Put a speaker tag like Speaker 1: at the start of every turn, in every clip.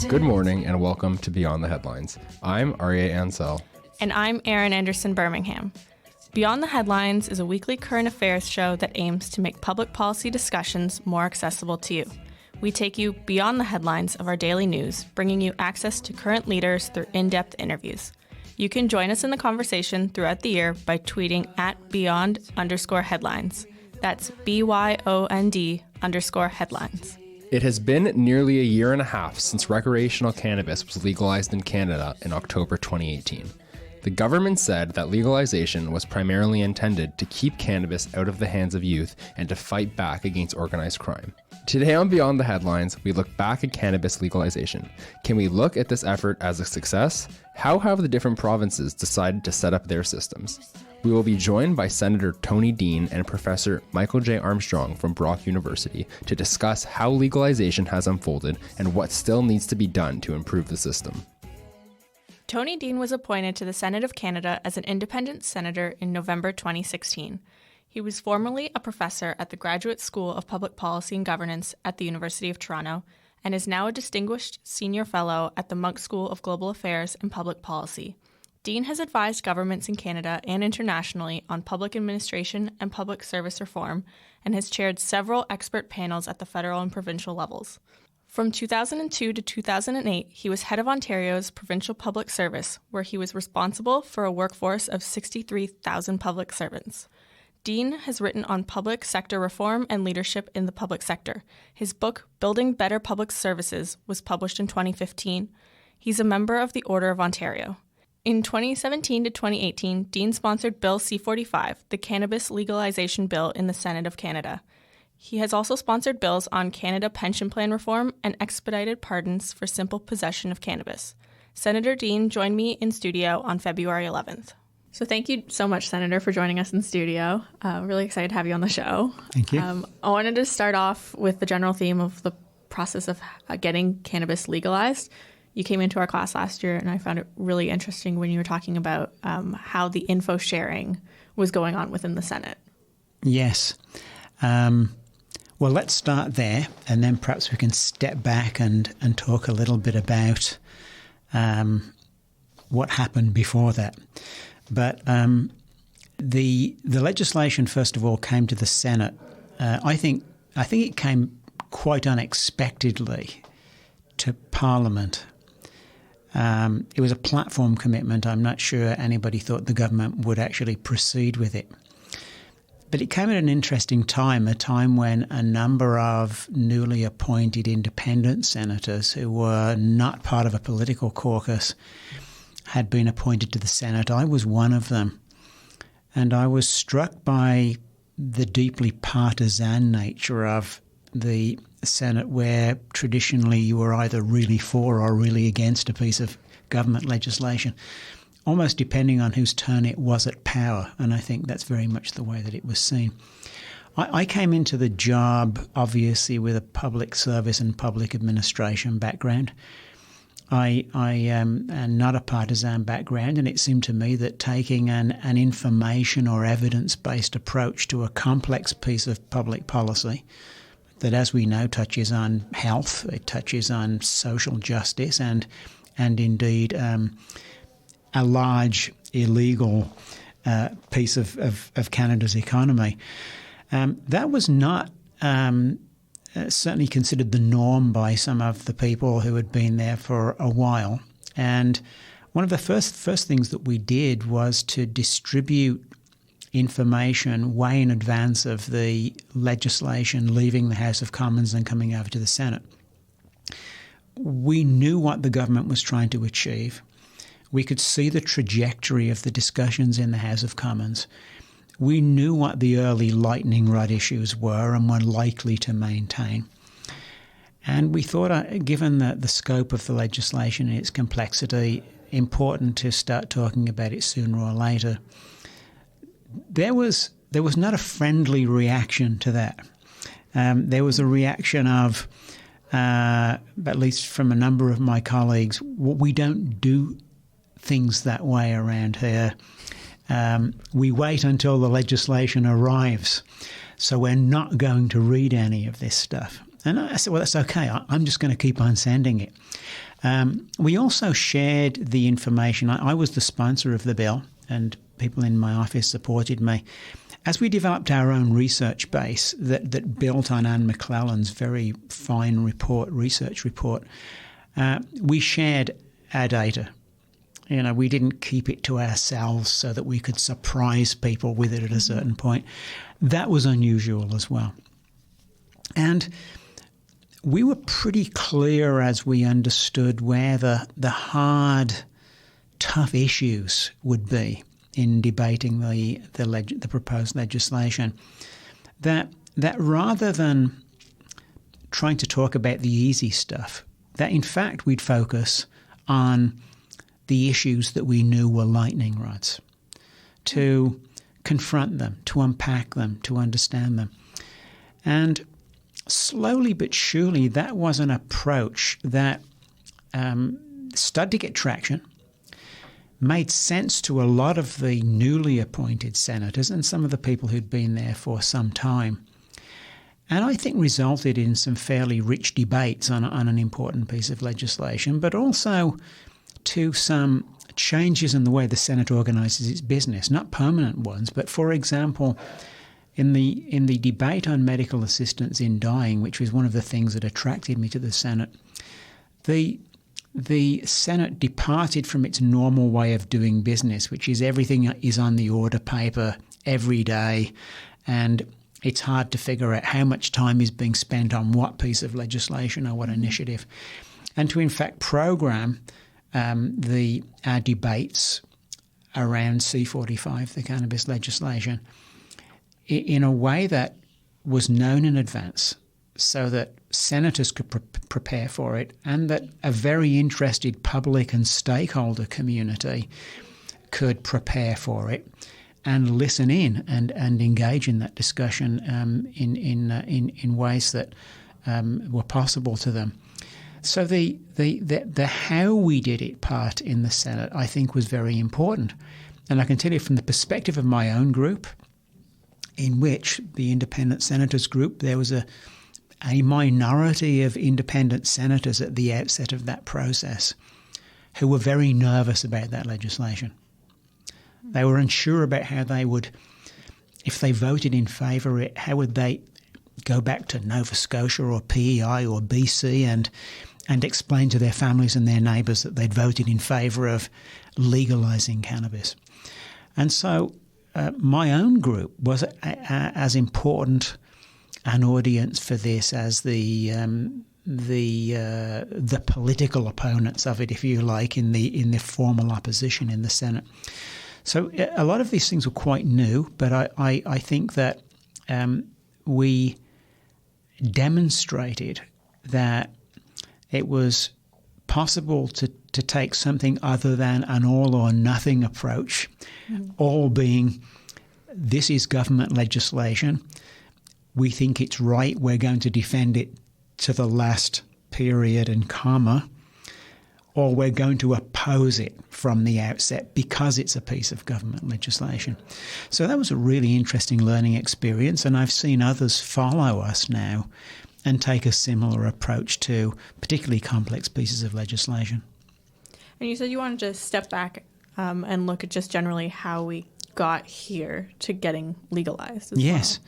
Speaker 1: Good morning and welcome to Beyond the Headlines. I'm Arya Ansel.
Speaker 2: And I'm Erin Anderson Birmingham. Beyond the Headlines is a weekly current affairs show that aims to make public policy discussions more accessible to you. We take you beyond the headlines of our daily news, bringing you access to current leaders through in-depth interviews. You can join us in the conversation throughout the year by tweeting at beyond_headlines. That's BYOND_headlines.
Speaker 1: It has been nearly a year and a half since recreational cannabis was legalized in Canada in October 2018. The government said that legalization was primarily intended to keep cannabis out of the hands of youth and to fight back against organized crime. Today on Beyond the Headlines, we look back at cannabis legalization. Can we look at this effort as a success? How have the different provinces decided to set up their systems? We will be joined by Senator Tony Dean and Professor Michael J Armstrong from Brock University to discuss how legalization has unfolded and what still needs to be done to improve the system.
Speaker 2: Tony Dean was appointed to the Senate of Canada as an independent senator in November 2016. He was formerly a professor at the Graduate School of Public Policy and Governance at the University of Toronto and is now a distinguished senior fellow at the Munk School of Global Affairs and Public Policy. Dean has advised governments in Canada and internationally on public administration and public service reform and has chaired several expert panels at the federal and provincial levels. From 2002 to 2008, he was head of Ontario's Provincial Public Service, where he was responsible for a workforce of 63,000 public servants. Dean has written on public sector reform and leadership in the public sector. His book, Building Better Public Services, was published in 2015. He's a member of the Order of Ontario. In 2017 to 2018, Dean sponsored Bill C-45, the Cannabis Legalization Bill in the Senate of Canada. He has also sponsored bills on Canada pension plan reform and expedited pardons for simple possession of cannabis. Senator Dean joined me in studio on February 11th. So thank you so much, Senator, for joining us in studio. Really excited to have you on the show.
Speaker 3: Thank you.
Speaker 2: I wanted to start off with the general theme of the process of getting cannabis legalized. You came into our class last year, and I found it really interesting when you were talking about how the info sharing was going on within the Senate.
Speaker 3: Yes. Well, let's start there, and then perhaps we can step back and talk a little bit about what happened before that. But the legislation, first of all, came to the Senate. I think it came quite unexpectedly to Parliament. It was a platform commitment. I'm not sure anybody thought the government would actually proceed with it. But it came at an interesting time, a time when a number of newly appointed independent senators who were not part of a political caucus had been appointed to the Senate. I was one of them. And I was struck by the deeply partisan nature of the Senate, where traditionally you were either really for or really against a piece of government legislation, almost depending on whose turn it was at power. And I think that's very much the way that it was seen. I came into the job, obviously, with a public service and public administration background. I am not a partisan background, and it seemed to me that taking an information or evidence-based approach to a complex piece of public policy that, as we know, touches on health, it touches on social justice, and indeed a large illegal piece of Canada's economy. That was not certainly considered the norm by some of the people who had been there for a while. And one of the first things that we did was to distribute information way in advance of the legislation leaving the House of Commons and coming over to the Senate. We knew what the government was trying to achieve. We could see the trajectory of the discussions in the House of Commons. We knew what the early lightning rod issues were and were likely to maintain. And we thought, given the scope of the legislation and its complexity, important to start talking about it sooner or later. There was not a friendly reaction to that. There was a reaction of, at least from a number of my colleagues, we don't do things that way around here. We wait until the legislation arrives, so we're not going to read any of this stuff. And I said, well, that's okay. I'm just going to keep on sending it. We also shared the information. I was the sponsor of the bill, and people in my office supported me. As we developed our own research base that built on Anne McClellan's very fine research report, we shared our data. We didn't keep it to ourselves so that we could surprise people with it at a certain point. That was unusual as well. And we were pretty clear as we understood where the hard, tough issues would be in debating the proposed legislation, that rather than trying to talk about the easy stuff, that in fact we'd focus on the issues that we knew were lightning rods, to confront them, to unpack them, to understand them. And slowly but surely that was an approach that started to get traction, made sense to a lot of the newly appointed senators and some of the people who'd been there for some time. And I think resulted in some fairly rich debates on an important piece of legislation, but also to some changes in the way the Senate organises its business, not permanent ones, but for example, in the debate on medical assistance in dying, which was one of the things that attracted me to the Senate, the Senate departed from its normal way of doing business, which is everything is on the order paper every day, and it's hard to figure out how much time is being spent on what piece of legislation or what initiative, and to in fact program our debates around C45, the cannabis legislation, in a way that was known in advance so that senators could prepare for it, and that a very interested public and stakeholder community could prepare for it and listen in and engage in that discussion in ways that were possible to them. So the how we did it part in the Senate, I think, was very important. And I can tell you from the perspective of my own group, in which the independent senators group, there was a minority of independent senators at the outset of that process who were very nervous about that legislation. They were unsure about how they would, if they voted in favour of it, how would they go back to Nova Scotia or PEI or BC and explain to their families and their neighbours that they'd voted in favour of legalising cannabis. And so my own group was as important an audience for this as the political opponents of it, if you like, in the formal opposition in the Senate. So a lot of these things were quite new, but I think that we demonstrated that it was possible to take something other than an all or nothing approach, all being this is government legislation, we think it's right, we're going to defend it to the last period and comma, or we're going to oppose it from the outset because it's a piece of government legislation. So that was a really interesting learning experience, and I've seen others follow us now and take a similar approach to particularly complex pieces of legislation.
Speaker 2: And you said you wanted to step back and look at just generally how we got here to getting legalized as
Speaker 3: yes.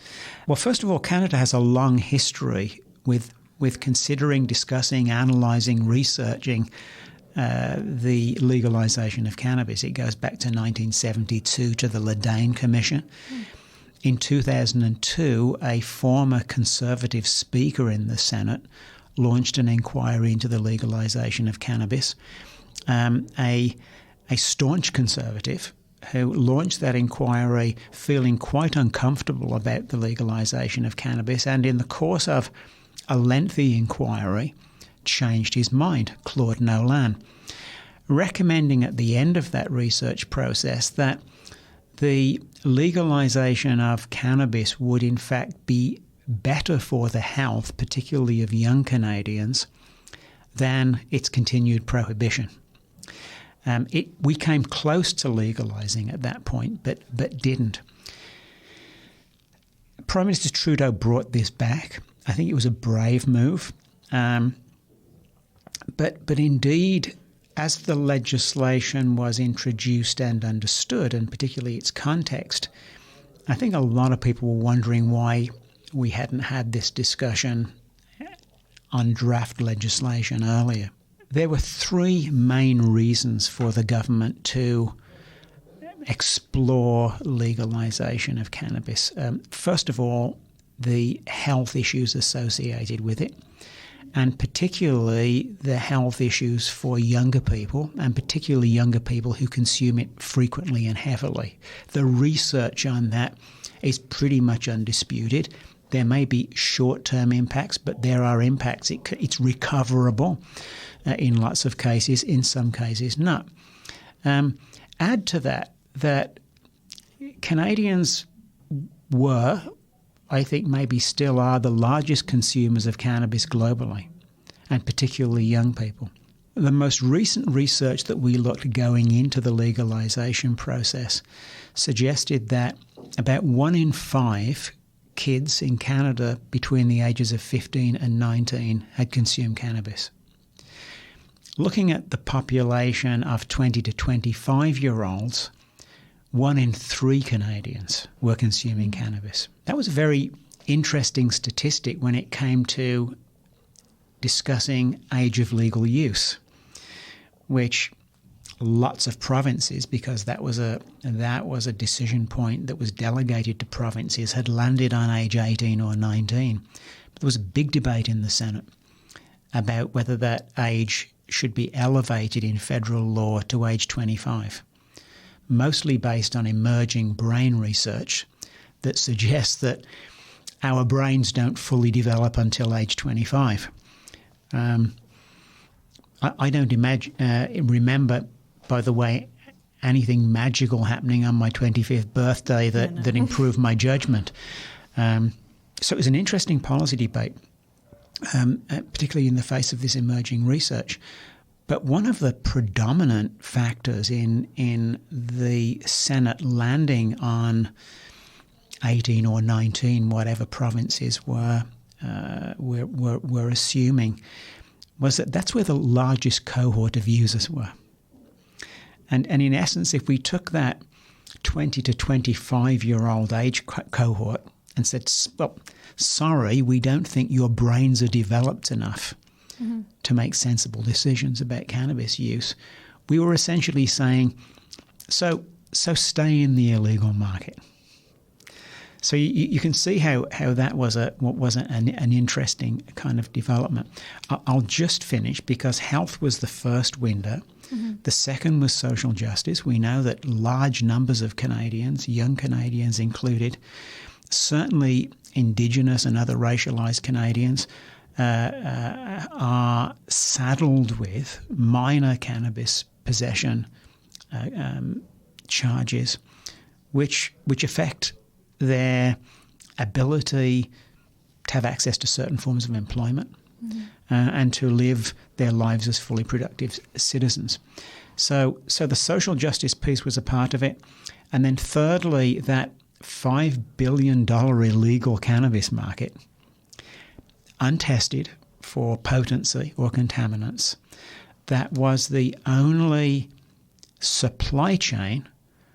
Speaker 3: Well, first of all, Canada has a long history with considering, discussing, analysing, researching the legalisation of cannabis. It goes back to 1972 to the Ledane Commission. In 2002, a former Conservative Speaker in the Senate launched an inquiry into the legalisation of cannabis. A staunch Conservative who launched that inquiry feeling quite uncomfortable about the legalisation of cannabis, and in the course of a lengthy inquiry changed his mind, Claude Nolan, recommending at the end of that research process that the legalisation of cannabis would in fact be better for the health, particularly of young Canadians, than its continued prohibition. We came close to legalising at that point, but didn't. Prime Minister Trudeau brought this back. I think it was a brave move. But indeed, as the legislation was introduced and understood, and particularly its context, I think a lot of people were wondering why we hadn't had this discussion on draft legislation earlier. There were three main reasons for the government to explore legalization of cannabis. First of all, the health issues associated with it, and particularly the health issues for younger people, and particularly younger people who consume it frequently and heavily. The research on that is pretty much undisputed. There may be short-term impacts, but there are impacts. It's recoverable in lots of cases, in some cases not. Add to that Canadians were, I think maybe still are, the largest consumers of cannabis globally, and particularly young people. The most recent research that we looked going into the legalization process suggested that about 1 in 5 kids in Canada between the ages of 15 and 19 had consumed cannabis. Looking at the population of 20 to 25-year-olds, 1 in 3 Canadians were consuming cannabis. That was a very interesting statistic when it came to discussing age of legal use, which lots of provinces, because that was a decision point that was delegated to provinces, had landed on age 18 or 19. But there was a big debate in the Senate about whether that age should be elevated in federal law to age 25, mostly based on emerging brain research that suggests that our brains don't fully develop until age 25. I don't remember, by the way, anything magical happening on my 25th birthday that improved my judgment. So it was an interesting policy debate, particularly in the face of this emerging research. But one of the predominant factors in the Senate landing on 18 or 19, whatever provinces were assuming, was that that's where the largest cohort of users were. And in essence, if we took that 20 to 25-year-old age cohort and said, well, sorry, we don't think your brains are developed enough to make sensible decisions about cannabis use, we were essentially saying, so stay in the illegal market. So you can see how that was an interesting kind of development. I'll just finish because health was the first window. The second was social justice. We know that large numbers of Canadians, young Canadians included, certainly Indigenous and other racialised Canadians, are saddled with minor cannabis possession charges, which affect their ability to have access to certain forms of employment and to live their lives as fully productive citizens. So the social justice piece was a part of it. And then thirdly, that $5 billion illegal cannabis market, untested for potency or contaminants, that was the only supply chain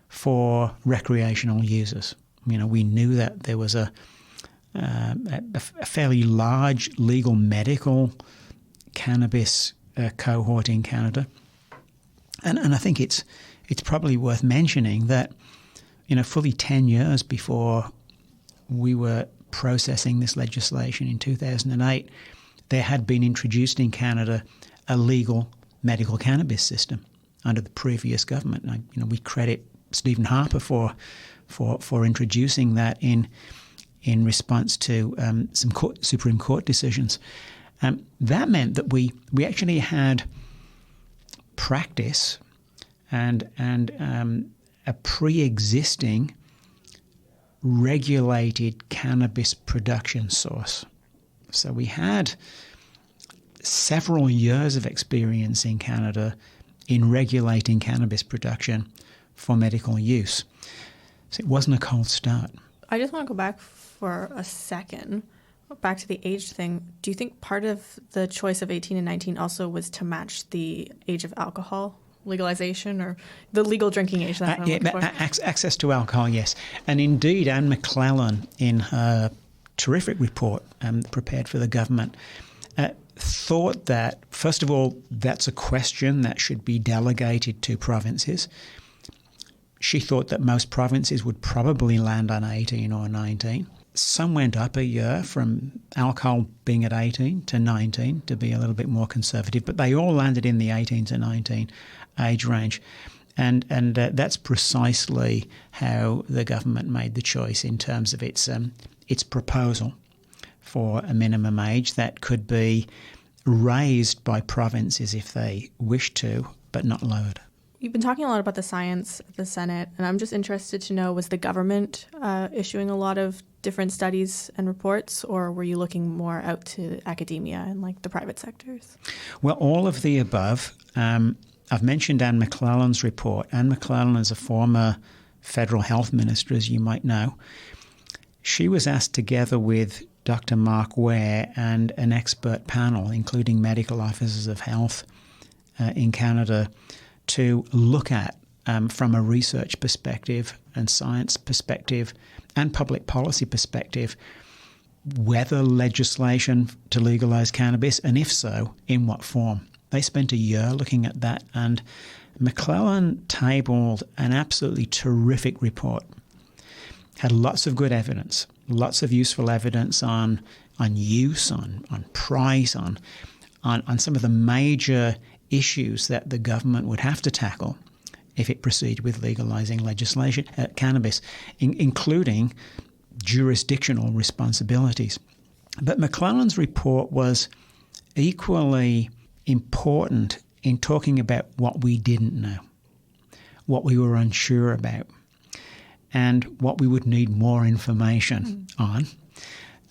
Speaker 3: for recreational users. You know, we knew that there was a fairly large legal medical cannabis cohort in Canada, and I think it's probably worth mentioning that, you know, fully 10 years before we were processing this legislation in 2008, there had been introduced in Canada a legal medical cannabis system under the previous government. And, you know, we credit Stephen Harper for introducing that in response to some Supreme Court decisions. That meant that we actually had practice and a pre-existing regulated cannabis production source. So we had several years of experience in Canada in regulating cannabis production for medical use. So it wasn't a cold start.
Speaker 2: I just want to go back for a second, back to the age thing. Do you think part of the choice of 18 and 19 also was to match the age of alcohol legalization, or the legal drinking age? That's what I'm looking for.
Speaker 3: Access to alcohol, yes. And indeed, Anne McClellan, in her terrific report prepared for the government, thought that, first of all, that's a question that should be delegated to provinces. She thought that most provinces would probably land on 18 or 19. Some went up a year from alcohol being at 18 to 19 to be a little bit more conservative, but they all landed in the 18 to 19 age range. And that's precisely how the government made the choice in terms of its proposal for a minimum age that could be raised by provinces if they wish to, but not lowered.
Speaker 2: You've been talking a lot about the science at the Senate, and I'm just interested to know, was the government issuing a lot of different studies and reports, or were you looking more out to academia and like the private sectors?
Speaker 3: Well, all of the above. I've mentioned Anne McClellan's report. Anne McClellan is a former federal health minister, as you might know. She was asked, together with Dr. Mark Ware and an expert panel, including medical officers of health in Canada, to look at, from a research perspective and science perspective and public policy perspective, whether legislation to legalise cannabis, and if so, in what form. They spent a year looking at that, and McClellan tabled an absolutely terrific report. Had lots of good evidence, lots of useful evidence on use, on price, on some of the major issues that the government would have to tackle if it proceeded with legalising cannabis, including jurisdictional responsibilities. But McClellan's report was equally important in talking about what we didn't know, what we were unsure about, and what we would need more information on.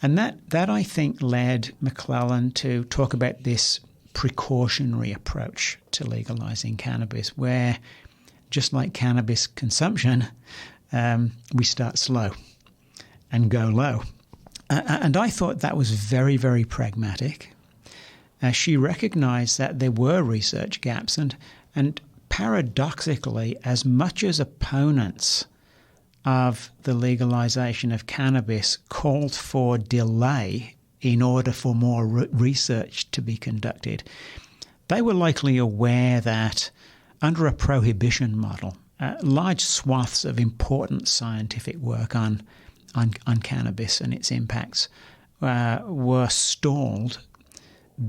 Speaker 3: And that I think led McClellan to talk about this precautionary approach to legalising cannabis, where, just like cannabis consumption, we start slow and go low. And I thought that was very, very pragmatic. She recognised that there were research gaps, and paradoxically, as much as opponents of the legalisation of cannabis called for delay in order for more research to be conducted, they were likely aware that under a prohibition model, large swaths of important scientific work on cannabis and its impacts were stalled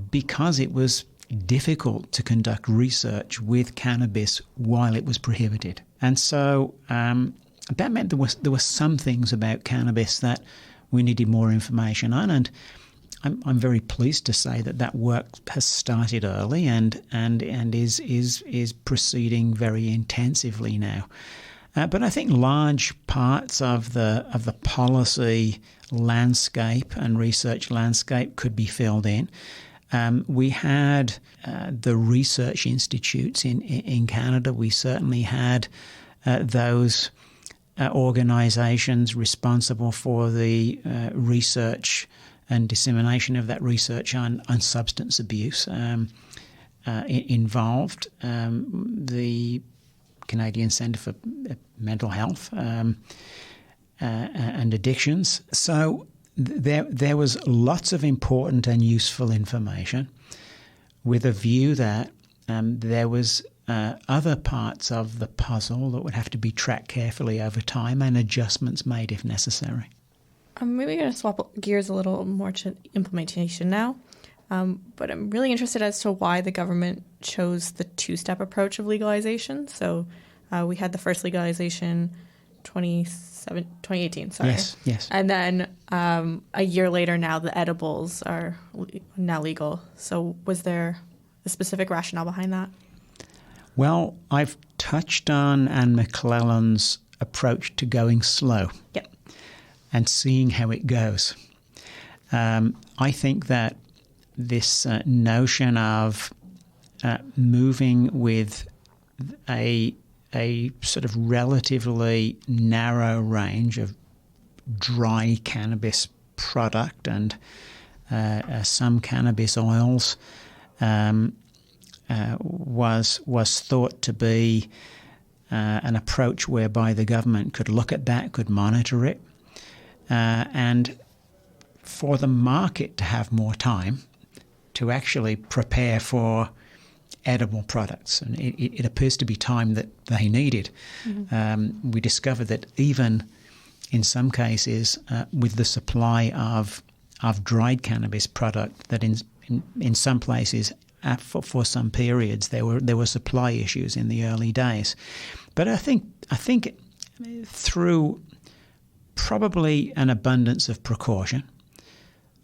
Speaker 3: because it was difficult to conduct research with cannabis while it was prohibited. And so that meant there were some things about cannabis that we needed more information on, and I'm very pleased to say that work has started early and is proceeding very intensively now. But I think large parts of the policy landscape and research landscape could be filled in. We had the research institutes in Canada. We certainly had those organisations responsible for the research and dissemination of that research on substance abuse involved. The Canadian Centre for Mental Health and Addictions. So there was lots of important and useful information, with a view that there was other parts of the puzzle that would have to be tracked carefully over time and adjustments made if necessary.
Speaker 2: I'm maybe going to swap gears a little more to implementation now, but I'm really interested as to why the government chose the two-step approach of legalization. So we had the first legalization 2018, sorry.
Speaker 3: Yes.
Speaker 2: And then a year later now the edibles are now legal. So was there a specific rationale behind that?
Speaker 3: Well, I've touched on Anne McClellan's approach to going slow.
Speaker 2: Yep.
Speaker 3: And seeing how it goes. I think that this notion of moving with a sort of relatively narrow range of dry cannabis product and some cannabis oils was thought to be an approach whereby the government could look at that, could monitor it, and for the market to have more time to actually prepare for edible products. And it appears to be time that they needed. Mm-hmm. We discovered that even in some cases with the supply of dried cannabis product, that in some places for some periods there were supply issues in the early days. But I think through probably an abundance of precaution,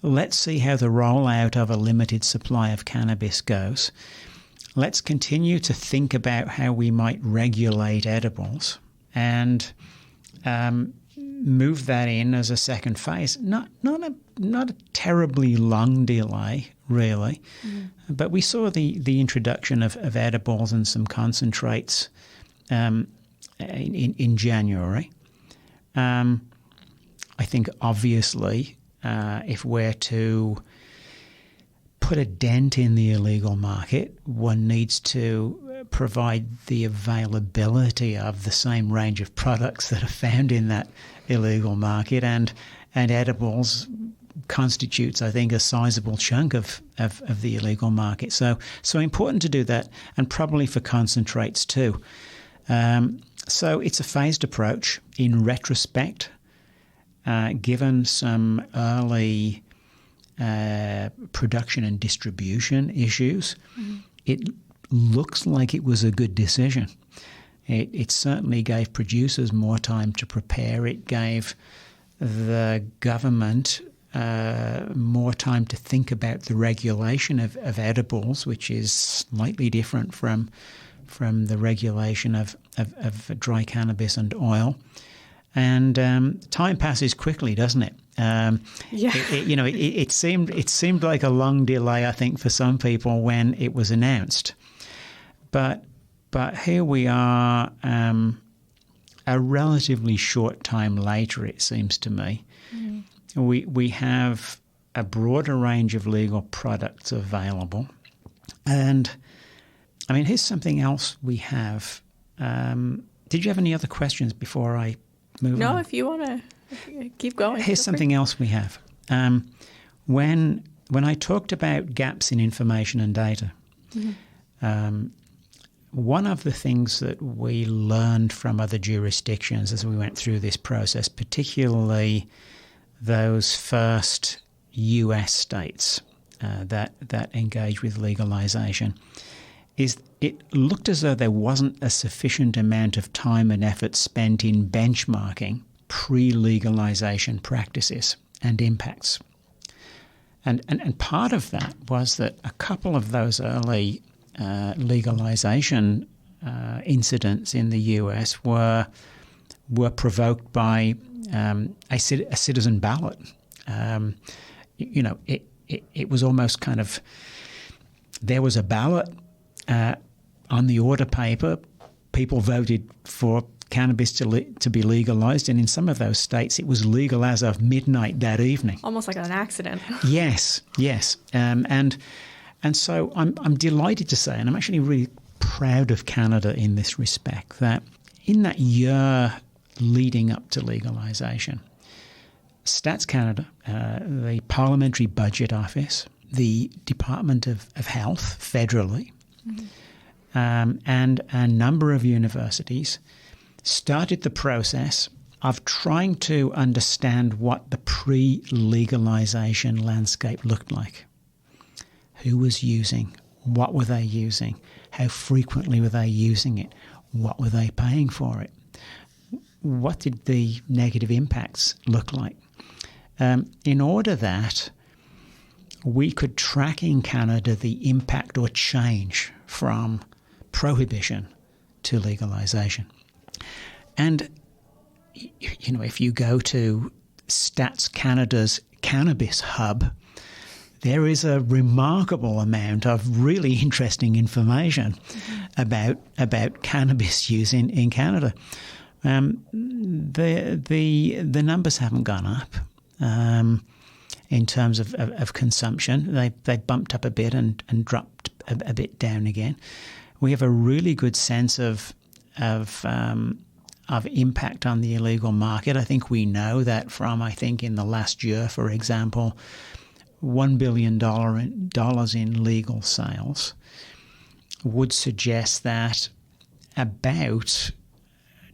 Speaker 3: let's see how the rollout of a limited supply of cannabis goes. Let's continue to think about how we might regulate edibles and move that in as a second phase. Not a terribly long delay, really, but we saw the introduction of edibles and some concentrates in January. I think obviously if we're to put a dent in the illegal market, one needs to provide the availability of the same range of products that are found in that illegal market, and edibles constitutes, I think, a sizable chunk of the illegal market. So important to do that, and probably for concentrates too. So it's a phased approach. In retrospect, given some early production and distribution issues, it looks like it was a good decision. It certainly gave producers more time to prepare. It gave the government more time to think about the regulation of edibles, which is slightly different from the regulation of dry cannabis and oil. And time passes quickly, doesn't it? It seemed like a long delay, I think, for some people when it was announced. But here we are, a relatively short time later, it seems to me. We have a broader range of legal products available. And, I mean, here's something else we have. Did you have any other questions before I move on?
Speaker 2: No, if you want to keep going.
Speaker 3: Here's something else we have. When I talked about gaps in information and data, one of the things that we learned from other jurisdictions as we went through this process, particularly those first US states that engaged with legalization, is it looked as though there wasn't a sufficient amount of time and effort spent in benchmarking pre-legalization practices and impacts. And part of that was that a couple of those early legalization incidents in the US were provoked by a citizen ballot. It was almost kind of, there was a ballot on the order paper. People voted for cannabis to be legalized, and in some of those states it was legal as of midnight that evening.
Speaker 2: Almost like an accident.
Speaker 3: Yes. And so I'm delighted to say, and I'm actually really proud of Canada in this respect, that in that year leading up to legalization, Stats Canada, the Parliamentary Budget Office, the Department of Health federally, and a number of universities started the process of trying to understand what the pre-legalization landscape looked like. Who was using? What were they using? How frequently were they using it? What were they paying for it? What did the negative impacts look like? In order that we could track in Canada the impact or change from prohibition to legalization. And, if you go to Stats Canada's Cannabis Hub, there is a remarkable amount of really interesting information about cannabis use in Canada. The numbers haven't gone up in terms of consumption. They bumped up a bit and dropped a bit down again. We have a really good sense of impact on the illegal market. I think we know that from, in the last year, for example, $1 billion in legal sales would suggest that about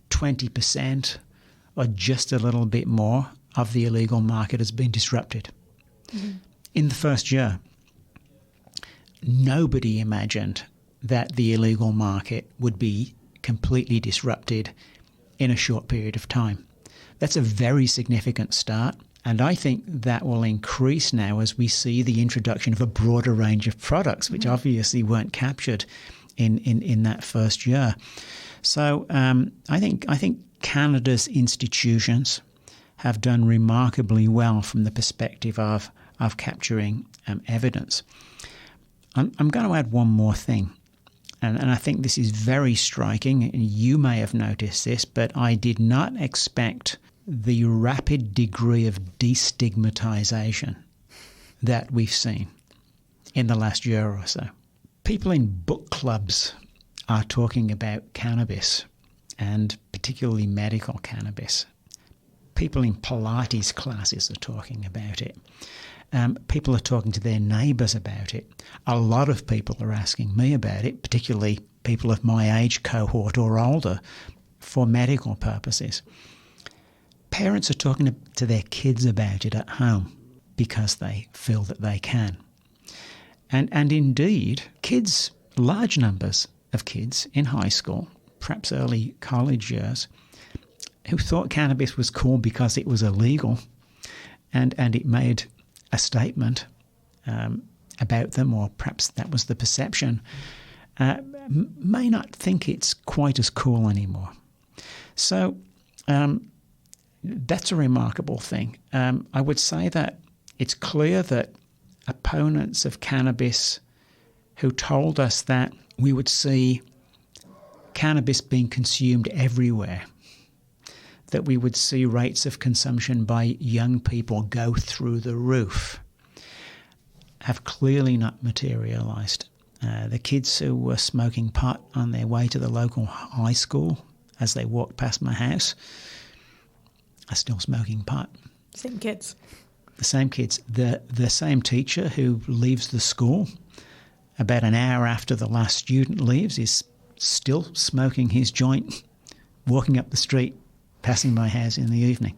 Speaker 3: 20% or just a little bit more of the illegal market has been disrupted. Mm-hmm. In the first year, nobody imagined that the illegal market would be completely disrupted in a short period of time. That's a very significant start, and I think that will increase now as we see the introduction of a broader range of products, which obviously weren't captured in that first year. So I think Canada's institutions have done remarkably well from the perspective of capturing evidence. I'm going to add one more thing, and I think this is very striking, and you may have noticed this, but I did not expect the rapid degree of destigmatization that we've seen in the last year or so. People in book clubs are talking about cannabis, and particularly medical cannabis. People in Pilates classes are talking about it. People are talking to their neighbours about it. A lot of people are asking me about it, particularly people of my age cohort or older, for medical purposes. Parents are talking to their kids about it at home because they feel that they can. And indeed, kids, large numbers of kids in high school, perhaps early college years, who thought cannabis was cool because it was illegal and it made a statement about them, or perhaps that was the perception, may not think it's quite as cool anymore. So that's a remarkable thing. I would say that it's clear that opponents of cannabis who told us that we would see cannabis being consumed everywhere, that we would see rates of consumption by young people go through the roof, have clearly not materialised. The kids who were smoking pot on their way to the local high school as they walked past my house are still smoking pot.
Speaker 2: Same kids.
Speaker 3: The same kids. The same teacher who leaves the school about an hour after the last student leaves is still smoking his joint, walking up the street, passing my house in the evening.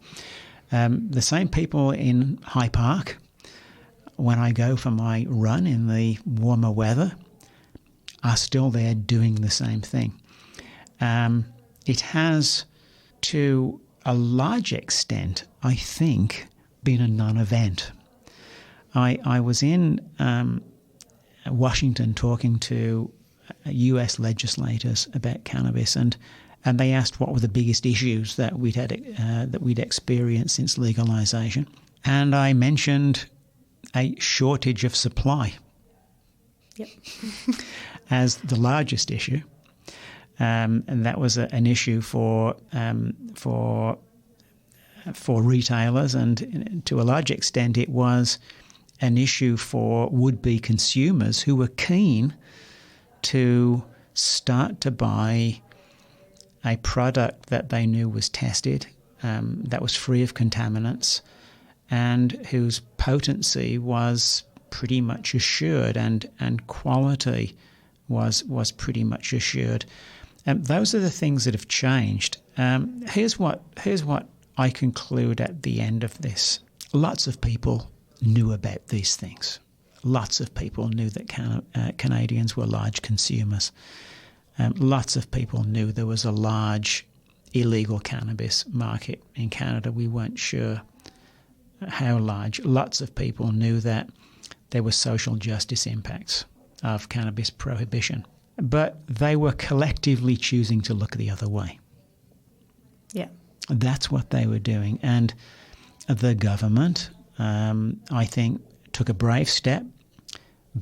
Speaker 3: The same people in High Park, when I go for my run in the warmer weather, are still there doing the same thing. It has, to a large extent, I think, been a non-event. I was in Washington talking to US legislators about cannabis, and they asked what were the biggest issues that we'd experienced since legalization, and I mentioned a shortage of supply.
Speaker 2: Yep.
Speaker 3: As the largest issue, and that was an issue for retailers, and to a large extent it was an issue for would-be consumers who were keen to start to buy a product that they knew was tested, that was free of contaminants, and whose potency was pretty much assured, and quality was pretty much assured. Those are the things that have changed. Here's what I conclude at the end of this. Lots of people knew about these things. Lots of people knew that Canadians were large consumers. Lots of people knew there was a large illegal cannabis market in Canada. We weren't sure how large. Lots of people knew that there were social justice impacts of cannabis prohibition. But they were collectively choosing to look the other way.
Speaker 2: Yeah. That's
Speaker 3: what they were doing. And the government, I think, took a brave step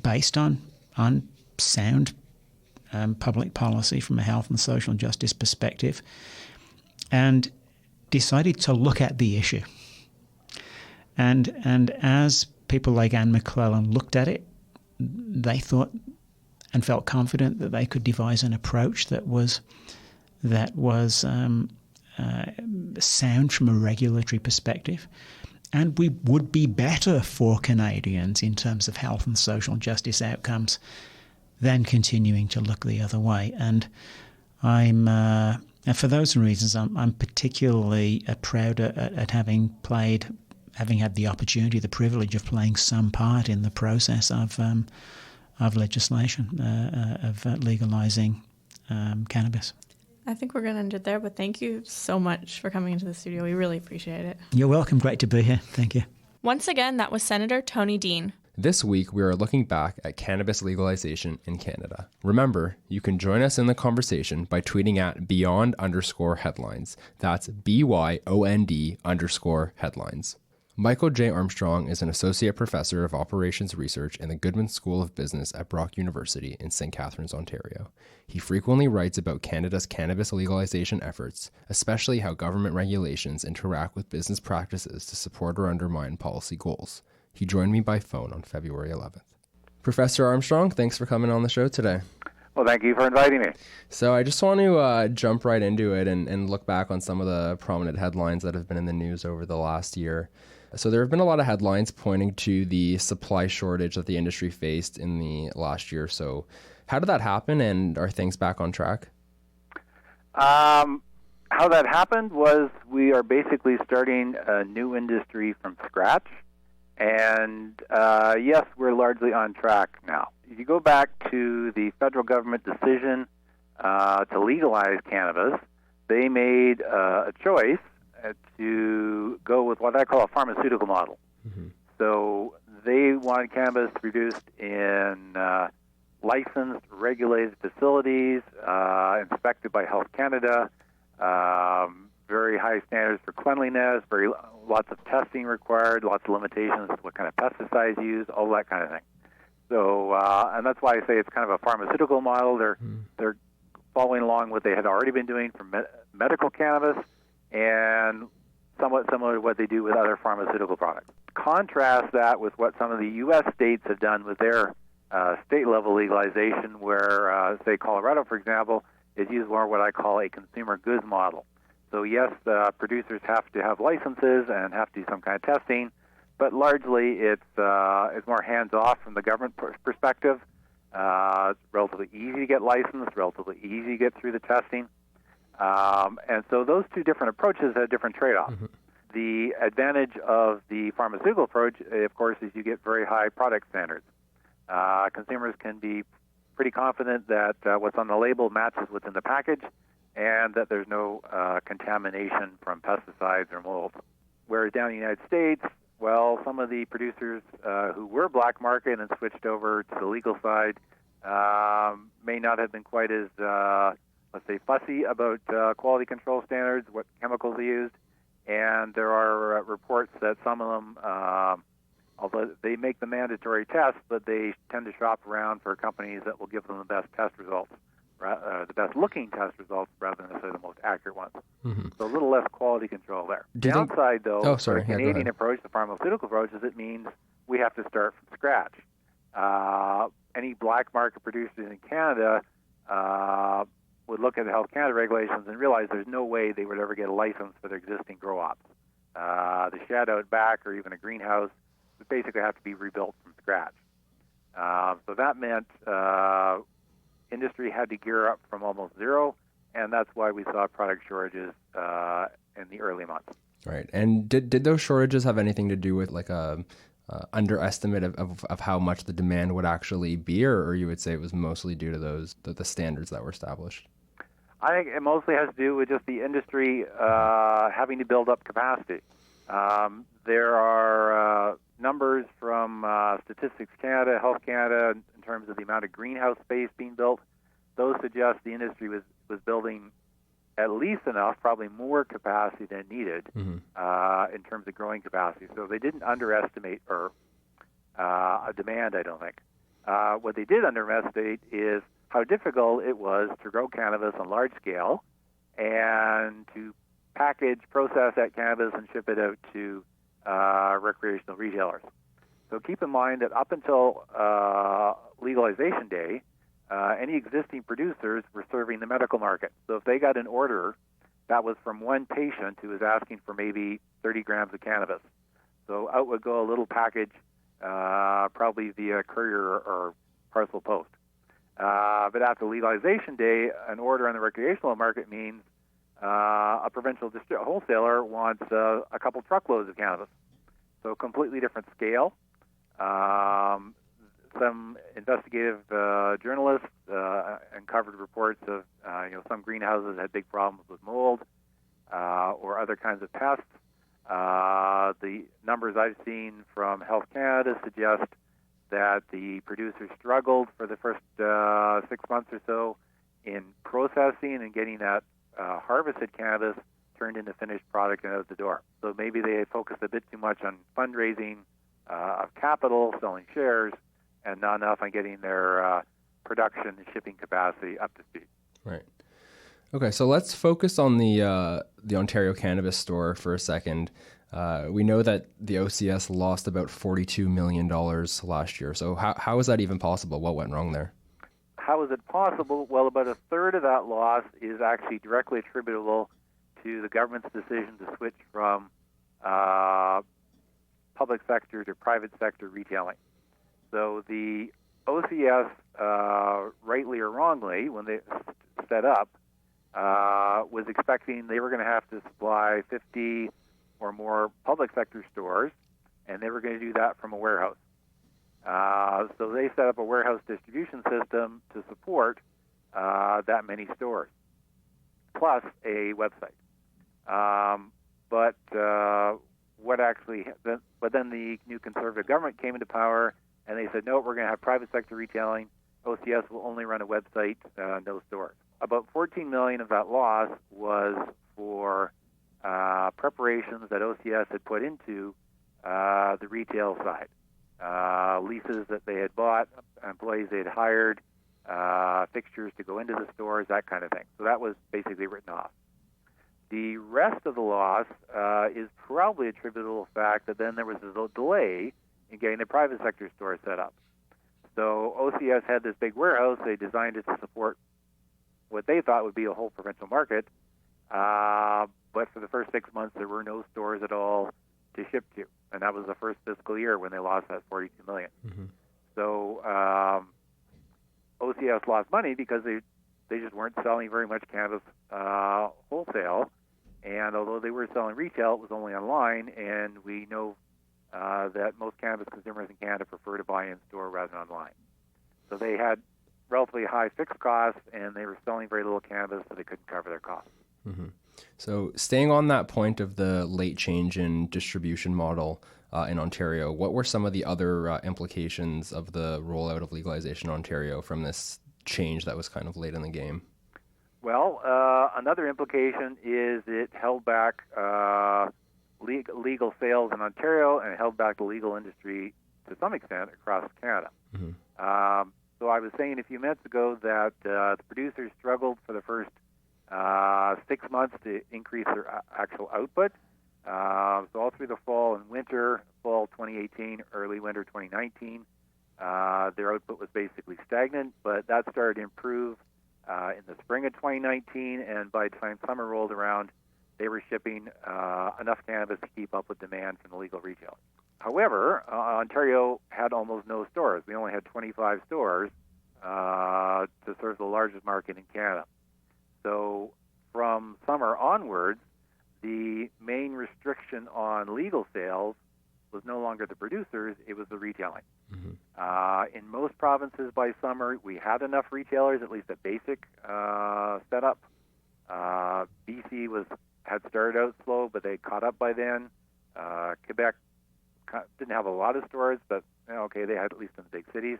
Speaker 3: based on sound public policy from a health and social justice perspective, and decided to look at the issue. And as people like Anne McClellan looked at it, they thought and felt confident that they could devise an approach that was sound from a regulatory perspective, and we would be better for Canadians in terms of health and social justice outcomes than continuing to look the other way. And and for those reasons, I'm particularly proud at having had the opportunity, the privilege of playing some part in the process of legislation, of legalizing cannabis.
Speaker 2: I think we're going to end it there, but thank you so much for coming into the studio. We really appreciate it.
Speaker 3: You're welcome. Great to be here. Thank you.
Speaker 2: Once again, that was Senator Tony Dean.
Speaker 1: This week, we are looking back at cannabis legalization in Canada. Remember, you can join us in the conversation by tweeting at beyond_headlines. That's BYOND_headlines. Michael J Armstrong is an associate professor of operations research in the Goodman School of Business at Brock University in St. Catharines, Ontario. He frequently writes about Canada's cannabis legalization efforts, especially how government regulations interact with business practices to support or undermine policy goals. He joined me by phone on February 11th. Professor Armstrong, thanks for coming on the show today.
Speaker 4: Well, thank you for inviting me.
Speaker 1: So I just want to jump right into it and look back on some of the prominent headlines that have been in the news over the last year. So there have been a lot of headlines pointing to the supply shortage that the industry faced in the last year. So how did that happen, and are things back on track?
Speaker 4: How that happened was we are basically starting a new industry from scratch. And yes, we're largely on track now. If you go back to the federal government decision to legalize cannabis, they made a choice to go with what I call a pharmaceutical model. Mm-hmm. So they wanted cannabis produced in licensed, regulated facilities, inspected by Health Canada, very high standards for cleanliness, lots of testing required, lots of limitations, what kind of pesticides used, all that kind of thing. So, and that's why I say it's kind of a pharmaceutical model. They're following along what they had already been doing for medical cannabis, and somewhat similar to what they do with other pharmaceutical products. Contrast that with what some of the U.S. states have done with their state-level legalization, where, say, Colorado, for example, is used more what I call a consumer goods model. So, yes, producers have to have licenses and have to do some kind of testing, but largely it's more hands-off from the government perspective. It's relatively easy to get licensed, relatively easy to get through the testing. And so those two different approaches have different trade-offs. Mm-hmm. The advantage of the pharmaceutical approach, of course, is you get very high product standards. Consumers can be pretty confident that what's on the label matches what's in the package and that there's no contamination from pesticides or mold. Whereas down in the United States, well, some of the producers who were black market and switched over to the legal side may not have been quite as let's say, fussy about quality control standards, what chemicals they used, and there are reports that some of them, although they make the mandatory tests, but they tend to shop around for companies that will give them the best test results, the best-looking test results, rather than necessarily the most accurate ones. Mm-hmm. So a little less quality control there. Downside, though, the Canadian approach, the pharmaceutical approach, is it means we have to start from scratch. Any black market producers in Canada would look at the Health Canada regulations and realize there's no way they would ever get a license for their existing grow ops. The shed out back or even a greenhouse would basically have to be rebuilt from scratch. So that meant industry had to gear up from almost zero, and that's why we saw product shortages in the early months. Right.
Speaker 1: And did those shortages have anything to do with like a underestimate of how much the demand would actually be, or you would say it was mostly due to the standards that were established?
Speaker 4: I think it mostly has to do with just the industry having to build up capacity. There are numbers from Statistics Canada, Health Canada, in terms of the amount of greenhouse space being built. Those suggest the industry was building at least enough, probably more capacity than needed in terms of growing capacity. So they didn't underestimate a demand, I don't think. What they did underestimate is how difficult it was to grow cannabis on large scale and to package, process that cannabis, and ship it out to recreational retailers. So keep in mind that up until legalization day, any existing producers were serving the medical market. So if they got an order, that was from one patient who was asking for maybe 30 grams of cannabis. So out would go a little package, probably via courier or parcel post. But after legalization day, an order on the recreational market means a provincial wholesaler wants a couple truckloads of cannabis. So completely different scale. Some investigative journalists uncovered reports of some greenhouses had big problems with mold or other kinds of pests. The numbers I've seen from Health Canada suggest that the producers struggled for the first 6 months or so in processing and getting that harvested cannabis turned into finished product and out the door. So maybe they focused a bit too much on fundraising of capital, selling shares, and not enough on getting their production and shipping capacity up to speed.
Speaker 1: Right. Okay, so let's focus on the Ontario Cannabis Store for a second. We know that the OCS lost about $42 million last year. So how is that even possible? What went wrong there?
Speaker 4: How is it possible? Well, about a third of that loss is actually directly attributable to the government's decision to switch from public sector to private sector retailing. So the OCS, rightly or wrongly, when they set up, was expecting they were going to have to supply 50 or more public sector stores, and they were going to do that from a warehouse. So they set up a warehouse distribution system to support that many stores, plus a website. But then the new Conservative government came into power, and they said, no, we're going to have private sector retailing. OCS will only run a website, no stores. About $14 million of that loss was for preparations that OCS had put into the retail side. Leases that they had bought, employees they had hired, fixtures to go into the stores, that kind of thing. So that was basically written off. The rest of the loss is probably attributable to the fact that then there was a delay in getting the private sector store set up. So OCS had this big warehouse. They designed it to support what they thought would be a whole provincial market. But for the first 6 months, there were no stores at all to ship to. And that was the first fiscal year when they lost that $42 million. Mm-hmm. So OCS lost money because they just weren't selling very much cannabis wholesale. And although they were selling retail, it was only online. And we know that most cannabis consumers in Canada prefer to buy in store rather than online. So they had relatively high fixed costs, and they were selling very little cannabis, so they couldn't cover their costs.
Speaker 1: Mm-hmm. So staying on that point of the late change in distribution model in Ontario, what were some of the other implications of the rollout of legalization in Ontario from this change that was kind of late in the game?
Speaker 4: Well, another implication is it held back legal sales in Ontario and held back the legal industry to some extent across Canada. Mm-hmm. So I was saying a few minutes ago that the producers struggled for the first 6 months to increase their actual output. So all through the fall and winter, fall 2018, early winter 2019, their output was basically stagnant, but that started to improve in the spring of 2019, and by the time summer rolled around, they were shipping enough cannabis to keep up with demand from the legal retailers. However, Ontario had almost no stores. We only had 25 stores to serve the largest market in Canada. So from summer onwards, the main restriction on legal sales was no longer the producers, it was the retailing. Mm-hmm. In most provinces by summer, we had enough retailers, at least a basic setup. BC had started out slow, but they caught up by then. Quebec didn't have a lot of stores, but okay, they had at least in the big cities.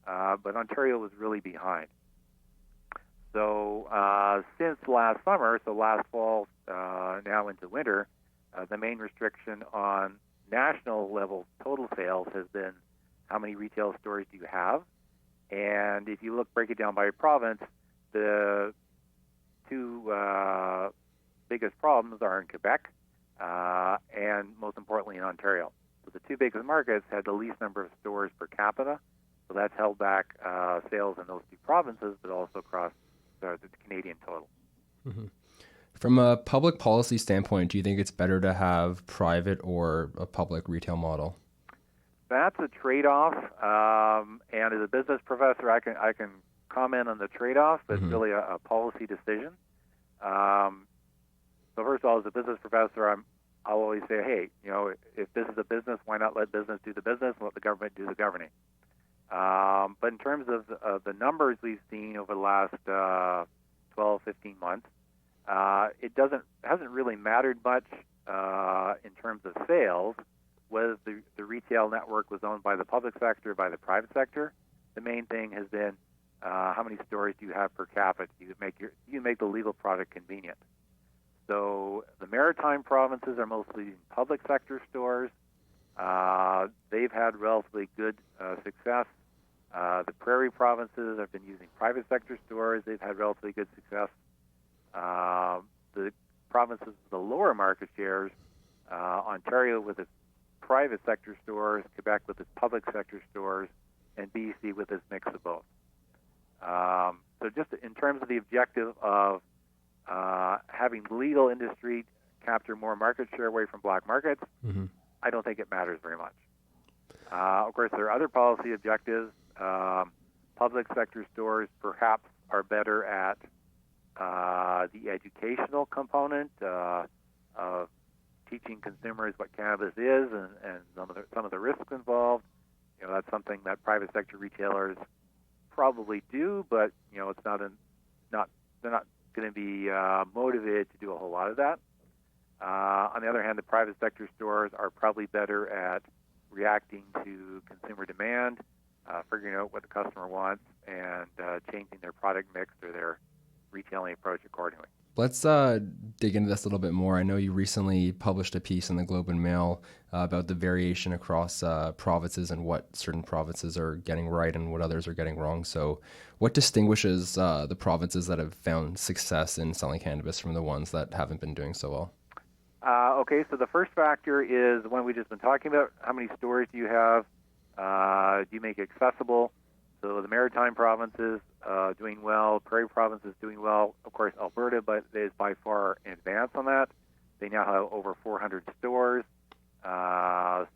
Speaker 4: But Ontario was really behind. So since last summer, so last fall, now into winter, the main restriction on national level total sales has been how many retail stores do you have? And if you break it down by province, the two biggest problems are in Quebec and, most importantly, in Ontario. So the two biggest markets had the least number of stores per capita, so that's held back sales in those two provinces, but also across the Canadian total.
Speaker 1: Mm-hmm. From a public policy standpoint, do you think it's better to have private or a public retail model?
Speaker 4: That's a trade-off, and as a business professor, I can comment on the trade-off, but it's really a policy decision. So first of all, as a business professor, I'll always say, hey, if this is a business, why not let business do the business and let the government do the governing? But in terms of the numbers we've seen over the last 12, 15 months, it hasn't really mattered much in terms of sales whether the retail network was owned by the public sector or by the private sector. The main thing has been how many stores do you have per capita? You make the legal product convenient. So the maritime provinces are mostly public sector stores. They've had relatively good success. The prairie provinces have been using private sector stores. They've had relatively good success. The provinces with the lower market shares, Ontario with its private sector stores, Quebec with its public sector stores, and BC with its mix of both. So just in terms of the objective of having legal industry capture more market share away from black markets, I don't think it matters very much. Of course, there are other policy objectives. Public sector stores perhaps are better at the educational component of teaching consumers what cannabis is and some of the risks involved. That's something that private sector retailers probably do, but it's they're not going to be motivated to do a whole lot of that. On the other hand, the private sector stores are probably better at reacting to consumer demand, figuring out what the customer wants, and changing their product mix or their retailing approach accordingly.
Speaker 1: Let's dig into this a little bit more. I know you recently published a piece in the Globe and Mail about the variation across provinces and what certain provinces are getting right and what others are getting wrong. So what distinguishes the provinces that have found success in selling cannabis from the ones that haven't been doing so well?
Speaker 4: Okay, so the first factor is the one we've just been talking about. How many stores do you have? Do you make it accessible? So the maritime provinces doing well, prairie provinces doing well. Of course, Alberta is by far in advance on that. They now have over 400 stores,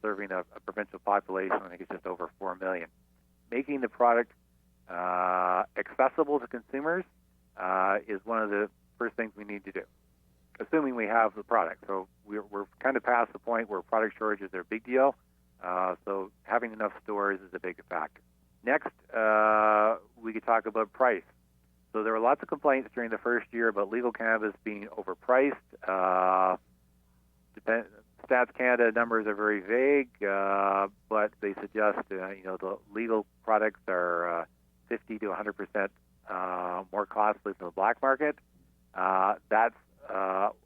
Speaker 4: serving a provincial population, I think it's just over 4 million. Making the product accessible to consumers is one of the first things we need to do, assuming we have the product. So we're kind of past the point where product shortages are a big deal. So having enough stores is a big factor. Next, we could talk about price. So there were lots of complaints during the first year about legal cannabis being overpriced. Stats Canada numbers are very vague, but they suggest the legal products are 50 to 100% more costly than the black market. That's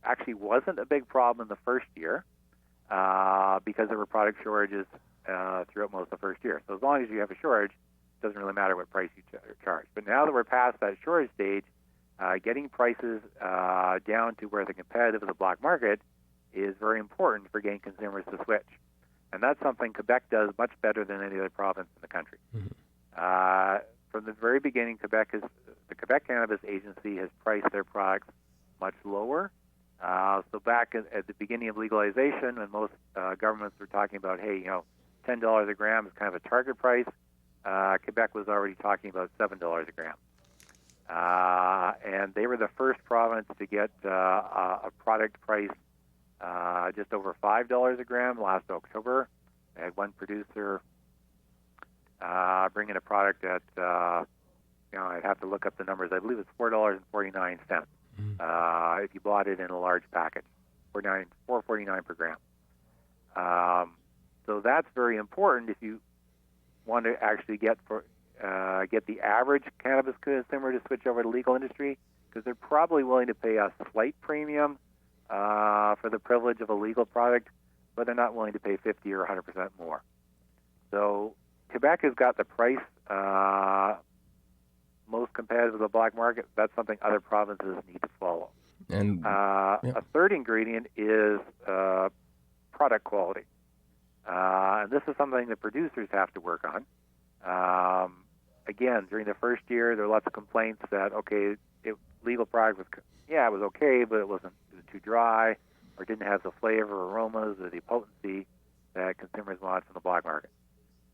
Speaker 4: actually wasn't a big problem in the first year because there were product shortages throughout most of the first year. So as long as you have a shortage, it doesn't really matter what price you charge. But now that we're past that shortage stage, getting prices down to where they're competitive with the black market is very important for getting consumers to switch. And that's something Quebec does much better than any other province in the country. From the very beginning, the Quebec Cannabis Agency has priced their products much lower. So back at the beginning of legalization, when most governments were talking about, hey, $10 a gram is kind of a target price, Quebec was already talking about $7 a gram. And they were the first province to get a product price just over $5 a gram last October. They had one producer bring in a product at, I'd have to look up the numbers. I believe it's $4.49 if you bought it in a large package, $4.49 per gram. So that's very important if you want to actually get the average cannabis consumer to switch over to legal industry, because they're probably willing to pay a slight premium for the privilege of a legal product, but they're not willing to pay 50 or 100% more. So Quebec has got the price most competitive with the black market. That's something other provinces need to follow.
Speaker 1: And
Speaker 4: A third ingredient is product quality. And this is something that producers have to work on. Again, during the first year, there were lots of complaints that, legal product was, it was okay, but it was too dry, or didn't have the flavor, aromas, or the potency that consumers want from the black market.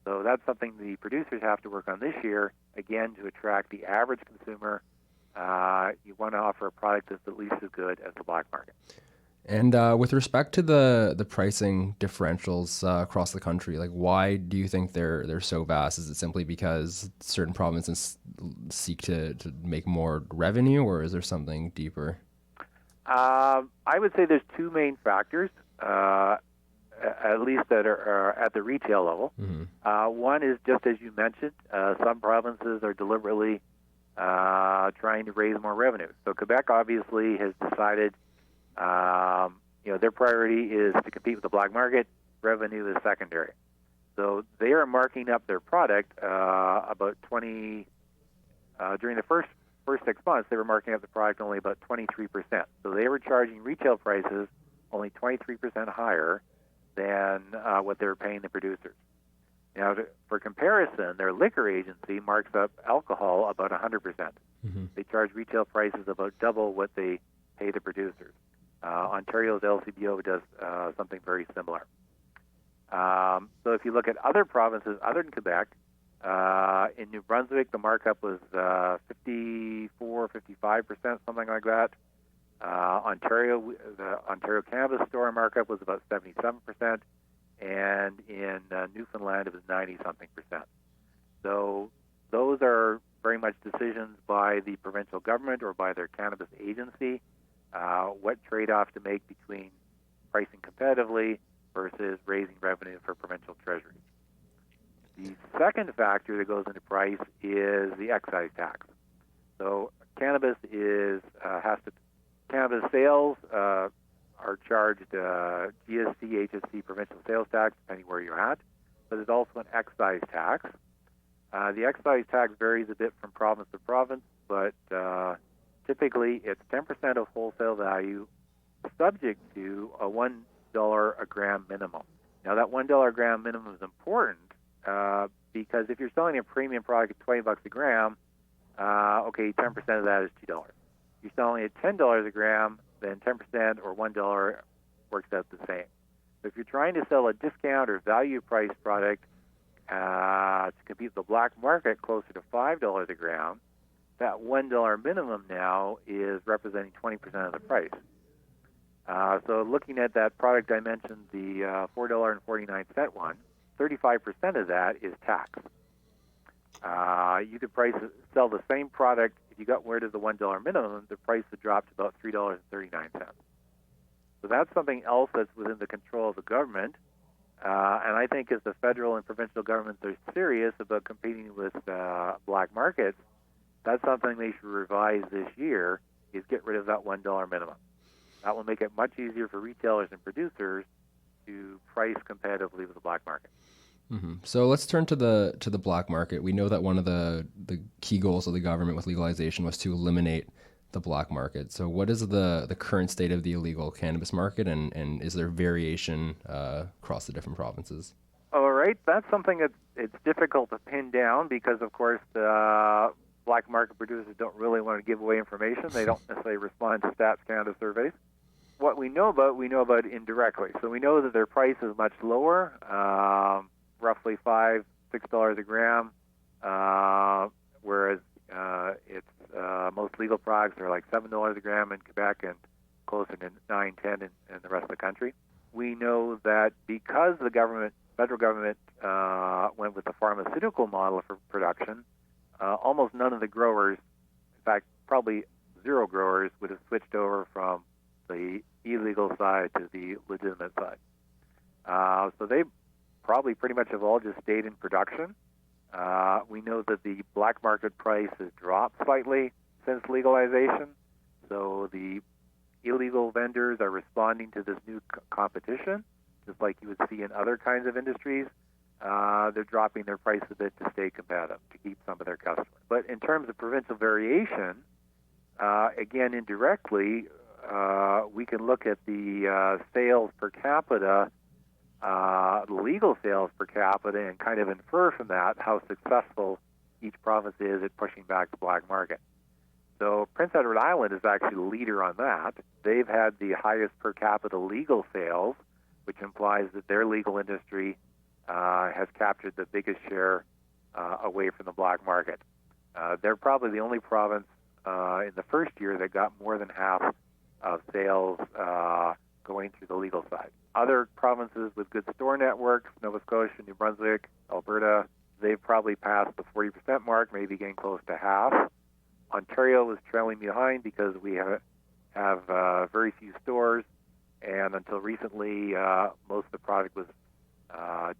Speaker 4: So that's something the producers have to work on this year, again, to attract the average consumer. You want to offer a product that's at least as good as the black market.
Speaker 1: And with respect to the pricing differentials across the country, like why do you think they're so vast? Is it simply because certain provinces seek to make more revenue, or is there something deeper?
Speaker 4: I would say there's two main factors, at least that are at the retail level. Mm-hmm. One is, just as you mentioned, some provinces are deliberately trying to raise more revenue. So Quebec obviously has decided, their priority is to compete with the black market. Revenue is secondary. So they are marking up their product about 20, during the first 6 months, they were marking up the product only about 23%. So they were charging retail prices only 23% higher than what they were paying the producers. Now, for comparison, their liquor agency marks up alcohol about 100%. Mm-hmm. They charge retail prices about double what they pay the producers. Ontario's LCBO does something very similar. So if you look at other provinces other than Quebec, in New Brunswick, the markup was 54, 55%, something like that. The Ontario Cannabis Store markup was about 77%, and in Newfoundland it was 90-something%. So those are very much decisions by the provincial government or by their cannabis agency, what trade-off to make between pricing competitively versus raising revenue for provincial treasuries. The second factor that goes into price is the excise tax. So cannabis cannabis sales are charged GST, HST, provincial sales tax, depending where you're at, but there's also an excise tax. The excise tax varies a bit from province to province, but typically it's 10% of wholesale value, subject to a $1 a gram minimum. Now that $1 a gram minimum is important because if you're selling a premium product at $20 a gram, 10% of that is $2. You're selling at $10 a gram, then 10% or $1 works out the same. So if you're trying to sell a discount or value price product to compete with the black market closer to $5 a gram, that $1 minimum now is representing 20% of the price. So looking at that product I mentioned, the $4.49 one, 35% of that is tax. You could sell the same product if you got rid of the $1 minimum. The price would drop to about $3.39. So that's something else that's within the control of the government. And I think if the federal and provincial governments are serious about competing with black markets, that's something they should revise this year, is get rid of that $1 minimum. That will make it much easier for retailers and producers to price competitively with the black market.
Speaker 1: Mm-hmm. So let's turn to the black market. We know that one of the key goals of the government with legalization was to eliminate the black market. So what is the current state of the illegal cannabis market, and is there variation across the different provinces?
Speaker 4: All right, that's something that it's difficult to pin down because, of course, the black market producers don't really want to give away information. They don't necessarily respond to Stats Canada surveys. What we know about indirectly. So we know that their price is much lower, roughly $5-6 a gram, whereas most legal products are like $7 a gram in Quebec and closer to $9-10 in the rest of the country. We know that because the federal government went with the pharmaceutical model for production, almost none of the growers, in fact, probably zero growers, would have switched over from the illegal side to the legitimate side. So they probably pretty much have all just stayed in production. We know that the black market price has dropped slightly since legalization. So the illegal vendors are responding to this new competition, just like you would see in other kinds of industries. They're dropping their price a bit to stay competitive, to keep some of their customers. But in terms of provincial variation, again, indirectly, we can look at the sales per capita, legal sales per capita, and kind of infer from that how successful each province is at pushing back the black market. So Prince Edward Island is actually the leader on that. They've had the highest per capita legal sales, which implies that their legal industry has captured the biggest share away from the black market. They're probably the only province in the first year that got more than half of sales going through the legal side. Other provinces with good store networks, Nova Scotia, New Brunswick, Alberta, they've probably passed the 40% mark, maybe getting close to half. Ontario is trailing behind because we have very few stores, and until recently, most of the product was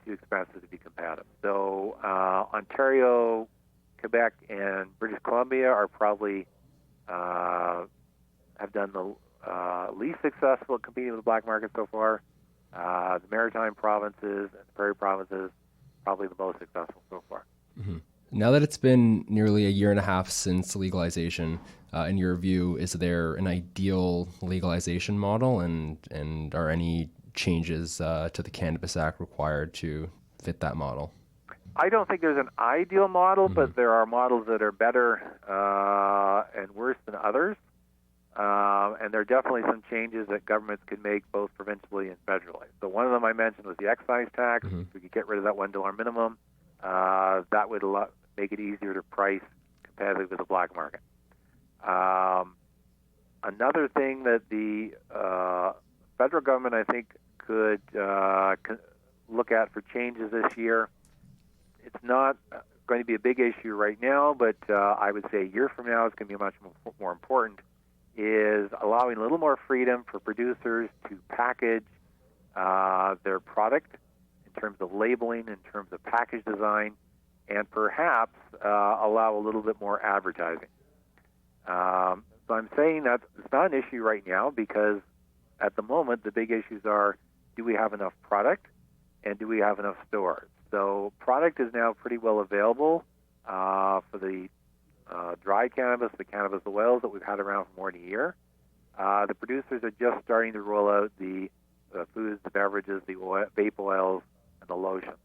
Speaker 4: too expensive to be competitive. So Ontario, Quebec, and British Columbia are probably have done the least successful at competing with the black market so far. The Maritime provinces and the Prairie provinces probably the most successful so far.
Speaker 1: Mm-hmm. Now that it's been nearly a year and a half since legalization, in your view, is there an ideal legalization model, and are any changes to the Cannabis Act required to fit that model?
Speaker 4: I don't think there's an ideal model, but there are models that are better and worse than others. And there are definitely some changes that governments can make both provincially and federally. So one of them I mentioned was the excise tax. If we could get rid of that $1 minimum, that would make it easier to price competitively with the black market. Another thing that the federal government, I think, could look at for changes this year, it's not going to be a big issue right now, but I would say a year from now it's going to be much more important, is allowing a little more freedom for producers to package their product in terms of labeling, in terms of package design, and perhaps allow a little bit more advertising. So I'm saying that it's not an issue right now because at the moment the big issues are, do we have enough product and do we have enough stores? So product is now pretty well available for the dry cannabis, the cannabis oils that we've had around for more than a year. The producers are just starting to roll out the foods, the beverages, the vape oils, and the lotions.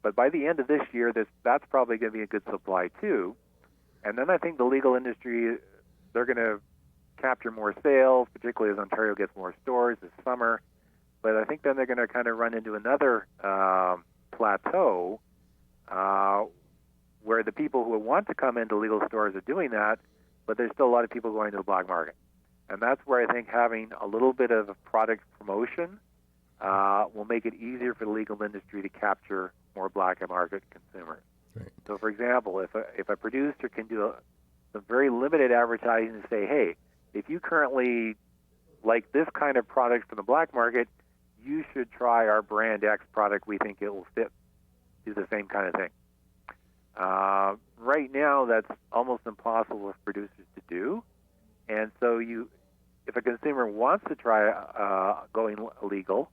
Speaker 4: But by the end of this year, that's probably going to be a good supply too. And then I think the legal industry, they're going to capture more sales, particularly as Ontario gets more stores this summer. But I think then they're going to kind of run into another plateau where the people who want to come into legal stores are doing that, but there's still a lot of people going to the black market. And that's where I think having a little bit of product promotion will make it easier for the legal industry to capture more black market consumers.
Speaker 1: Right.
Speaker 4: So, for example, if a producer can do some very limited advertising and say, hey, if you currently like this kind of product from the black market, you should try our brand X product. We think it will do the same kind of thing. Right now, that's almost impossible for producers to do. And so if a consumer wants to try going illegal,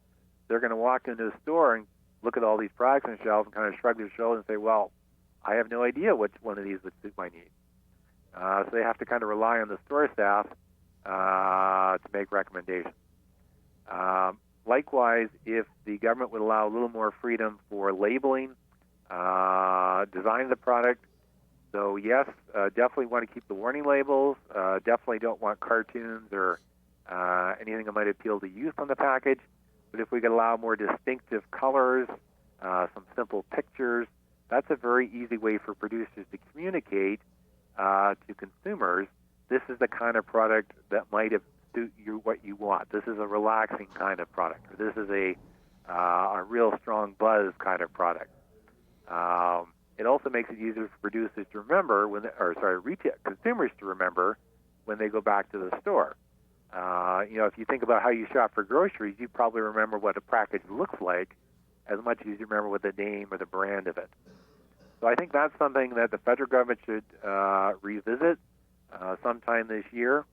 Speaker 4: they're going to walk into a store and look at all these products on the shelf and kind of shrug their shoulders and say, well, I have no idea which one of these would suit my needs. So they have to kind of rely on the store staff to make recommendations. Likewise, if the government would allow a little more freedom for labeling, design of the product, so yes, definitely want to keep the warning labels, definitely don't want cartoons or anything that might appeal to youth on the package, but if we could allow more distinctive colors, some simple pictures, that's a very easy way for producers to communicate to consumers, this is the kind of product that might suit you what you want. This is a relaxing kind of product. Or this is a real strong buzz kind of product. It also makes it easier for producers to remember retail consumers to remember when they go back to the store. If you think about how you shop for groceries, you probably remember what a package looks like as much as you remember what the name or the brand of it. So I think that's something that the federal government should revisit sometime this year,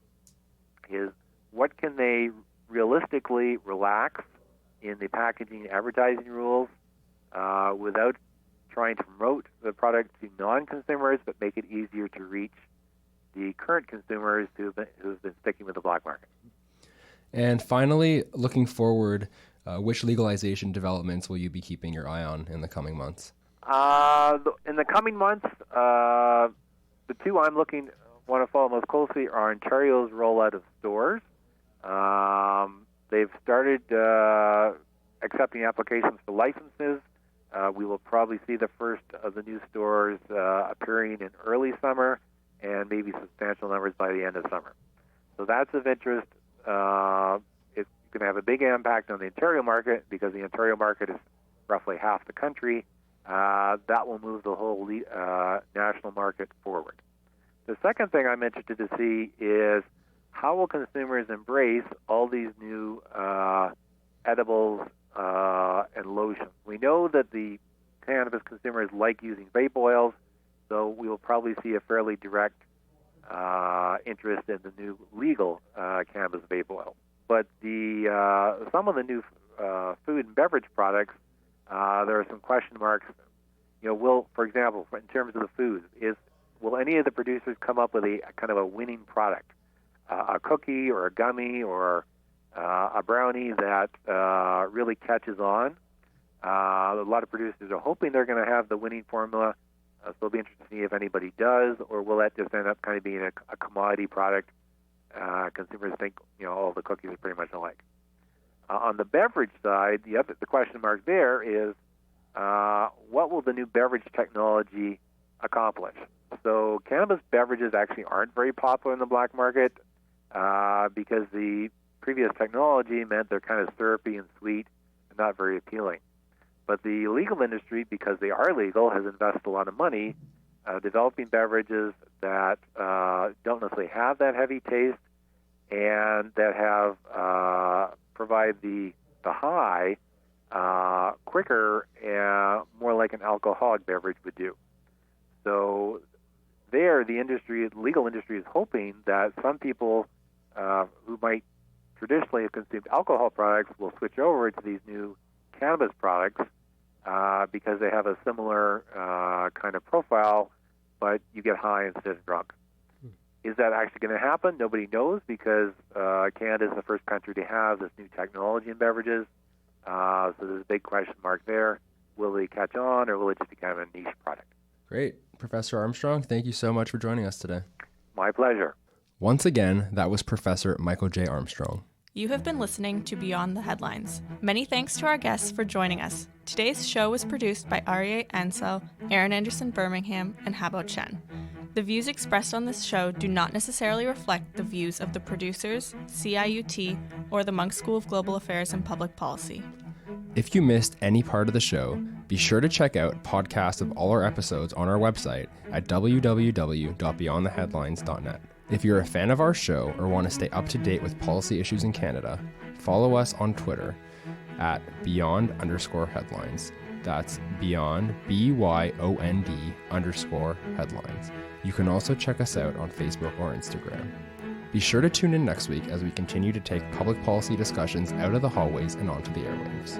Speaker 4: is what can they realistically relax in the packaging and advertising rules without trying to promote the product to non-consumers, but make it easier to reach the current consumers who've been sticking with the black market.
Speaker 1: And finally, looking forward, which legalization developments will you be keeping your eye on in the coming months?
Speaker 4: In the coming months, the two I want to follow most closely are Ontario's rollout of stores. They've started accepting applications for licenses. We will probably see the first of the new stores appearing in early summer and maybe substantial numbers by the end of summer. So that's of interest. It's going to have a big impact on the Ontario market because the Ontario market is roughly half the country. That will move the whole national market forward. The second thing I'm interested to see is how will consumers embrace all these new edibles and lotions. We know that the cannabis consumers like using vape oils, so we will probably see a fairly direct interest in the new legal cannabis vape oil. But some of the new food and beverage products, there are some question marks. For example, in terms of the food, will any of the producers come up with a kind of a winning product, a cookie or a gummy or a brownie that really catches on? A lot of producers are hoping they're going to have the winning formula, so it'll be interesting to see if anybody does, or will that just end up kind of being a commodity product? Consumers think all the cookies are pretty much alike. On the beverage side, the question mark there is what will the new beverage technology accomplish? So cannabis beverages actually aren't very popular in the black market because the previous technology meant they're kind of syrupy and sweet and not very appealing. But the legal industry, because they are legal, has invested a lot of money developing beverages that don't necessarily have that heavy taste and that have provide the high quicker and more like an alcoholic beverage would do. So there, the legal industry is hoping that some people who might traditionally have consumed alcohol products will switch over to these new cannabis products because they have a similar kind of profile, but you get high instead of drunk. Is that actually going to happen? Nobody knows because Canada is the first country to have this new technology in beverages. So there's a big question mark there. Will they catch on, or will it just be kind of a niche product?
Speaker 1: Great. Professor Armstrong, thank you so much for joining us today.
Speaker 4: My pleasure.
Speaker 1: Once again, that was Professor Michael J Armstrong.
Speaker 2: You have been listening to Beyond the Headlines. Many thanks to our guests for joining us. Today's show was produced by Aryeh Ansel, Aaron Anderson Birmingham, and Habo Chen. The views expressed on this show do not necessarily reflect the views of the producers, CIUT, or the Munk School of Global Affairs and Public Policy.
Speaker 1: If you missed any part of the show, be sure to check out podcasts of all our episodes on our website at www.beyondtheheadlines.net. If you're a fan of our show or want to stay up to date with policy issues in Canada, follow us on Twitter at Beyond_headlines. That's Beyond, BYOND_headlines. You can also check us out on Facebook or Instagram. Be sure to tune in next week as we continue to take public policy discussions out of the hallways and onto the airwaves.